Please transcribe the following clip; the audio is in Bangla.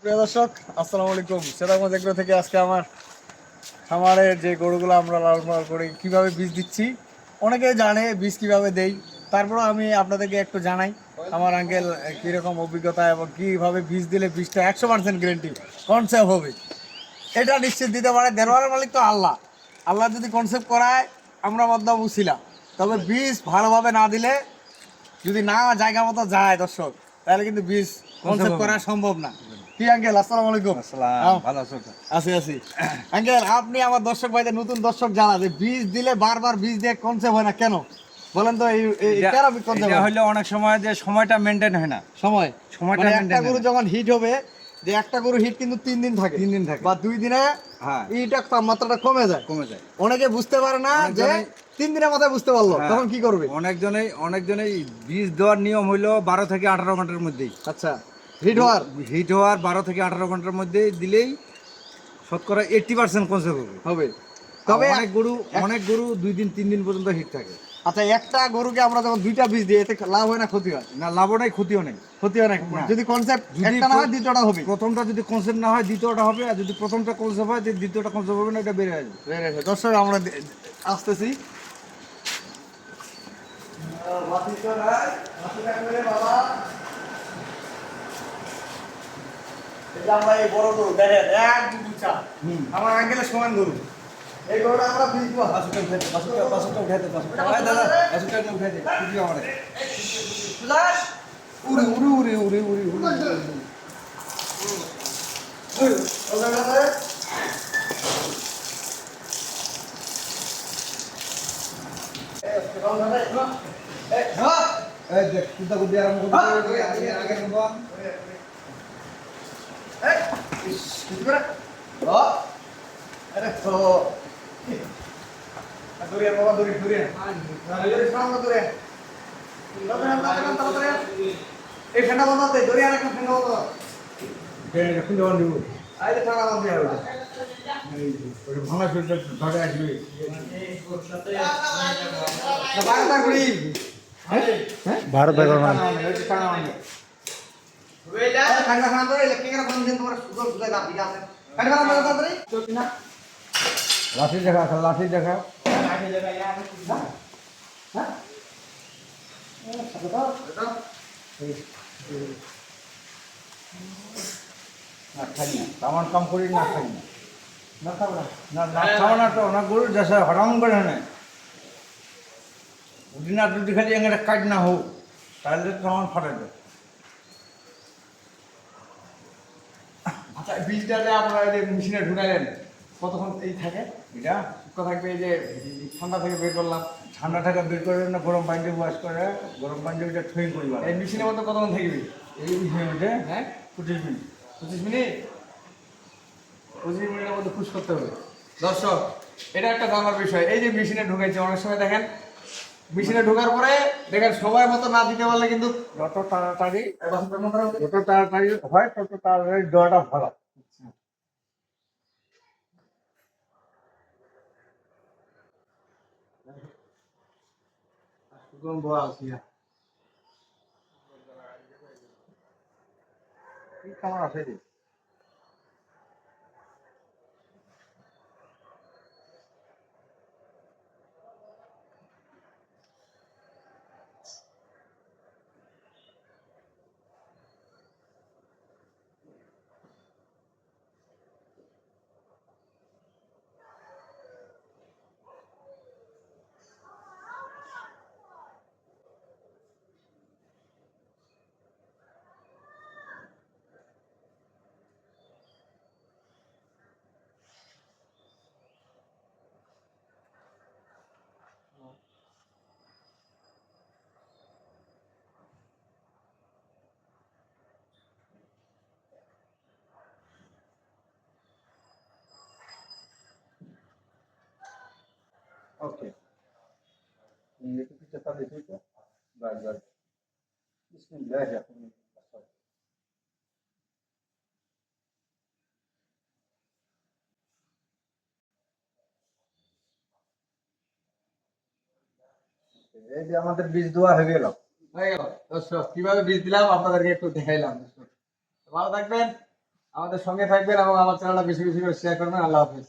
প্রিয় দর্শক, আসসালামু আলাইকুম। সেরাগঞ্জ এগ্রো থেকে আজকে আমার খামারে যে গরুগুলো আমরা লালন পালন করি কীভাবে বীজ দিচ্ছি, অনেকেই জানে বীজ কীভাবে দেই। তারপরেও আমি আপনাদেরকে একটু জানাই আমার আঙ্কেল কীরকম অভিজ্ঞতা এবং কীভাবে বীজ দিলে বীজটা 100% গ্যারেন্টি কনসেপ্ট হবে, এটা নিশ্চিত দিতে পারে। দেওয়ার মালিক তো আল্লাহ। আল্লাহ যদি কনসেপ্ট করায় আমরা মধ্যম উছিলাম, তবে বীজ ভালোভাবে না দিলে, যদি না জায়গা মতো যায় দর্শক, তাহলে কিন্তু বীজ কনসেপ্ট করা সম্ভব না। কি আঙ্কেল, আসসালামু আলাইকুম। ভালো আছো? আছি আঙ্কেল, আপনি আমার দর্শক ভাইদের, নতুন দর্শক জানা যে বীজ দিলে বারবার বীজ দিয়ে কনসেপ্ট হয় না কেন, বলেন তো। এই কেন কনসেপ্ট হইলে অনেক সময় যে সময়টা মেনটেন হয় না। সময়টা মানে একটা গরু যখন হিট হবে, যে একটা গরু হিট কিন্তু 3 দিন থাকে বা 2 দিনে, হ্যাঁ, এইটা তাপমাত্রাটা কমে যায়। অনেকে বুঝতে পারে না যে 3 দিনের মাথায় বুঝতে পারলো, তখন কি করবে? অনেকজনেই বীজ দেওয়ার নিয়ম হইলো 12 থেকে 18 ঘন্টার মধ্যেই। আচ্ছা, হিট হওয়ার 12 থেকে 18 ঘন্টার মধ্যে দিলেই শতকরা 80% কনসেপ্ট হবে। তবে অনেক গরু 2 দিন 3 দিন পর্যন্ত হিট থাকে। আচ্ছা, একটা গরুকে আমরা যখন 2টা বীজ দিই, এতে লাভ হয় না ক্ষতি হয়? না, লাভও নাই, ক্ষতিও নেই। যদি কনসেপ্ট একটা না হয়, দ্বিতীয়টা হবে। প্রথমটা যদি কনসেপ্ট না হয়, দ্বিতীয়টা হবে। আর যদি প্রথমটা কনসেপ্ট হয়, দ্বিতীয়টা কনসেপ্ট হবে না, এটা বেড়ে আসবে। দর্শক, আমরা আসতেছি। আমরা এই বড় গরু দেখেন, এক দুই চা আমার আঙ্কেলের সমান গরু। এই গরুটা আমরা বীজ দেবো। এই ঠান্ডা বানাতে দরিয়া রাখেন, ঠান্ডা বানাতে এখন যখন দিব আইলে ঠান্ডা বানাতে হবে। ভাঙা শরীরটা ধরে আসবে। ভারত ঠান্ডা খানা ধরে ইলেকট্রিক এর কোন দিন তোমার সুযোগ সুযোগ দাও, ঠিক আছে? ঠান্ডা খানা ধরে চলছি না। লাঠি দেখা লাঠি দেখা হ্যাঁ, না খাই না, আমার কাম করি না, খাই না, না খাবো না। না খাওয়া না তো না, গরুর দেশে হরাম করে না। দুদিন আর দুটি খালি একটা কাজ না হোক, তাহলে তো আমার ফাটে যায়। আচ্ছা, বীজটাতে আপনারা এই যে মেশিনে ঢুকালেন, কতক্ষণ এই থাকে? এটা শুষ্ক থাকবে, এই যে ঠান্ডা থেকে বের করলাম, ঠান্ডা টাকা বের করে না, গরম পানিতে ওয়াশ করে, গরম পানিতে ওইটা ঠই করবা। এই মেশিনের মধ্যে কতক্ষণ থাকবে? এই মিনিটে হ্যাঁ, 25 মিনিট। 25 মিনিট। 25 মিনিটের মধ্যে পুশ করতে হবে। দর্শক, এটা একটা জানার বিষয়। এই যে মেশিনে ঢুকাইছে, অনেক সময় দেখেন মেশিনে ঢোকার পরে দেখেন সময় মতো না দিতে পারলে কিন্তু যত তাড়াতাড়ি হয়, তত তাড়াতাড়ি দেওয়াটা ভালো। কি খাবার আছে রে? ওকে, একটু পিঠা তাহলে দিতে বাস বাস। বিসমিল্লাহ এখন এই যে আমাদের বীজ দেওয়া হয়ে গেল। হয়ে গেল। দর্শক, কিভাবে বীজ দিলাম আপনাদেরকে একটু দেখাইলাম। ভালো থাকবেন, আমাদের সঙ্গে থাকবেন এবং আমার চ্যানেলটা বেশি বেশি করে শেয়ার করবেন। আল্লাহ হাফিজ।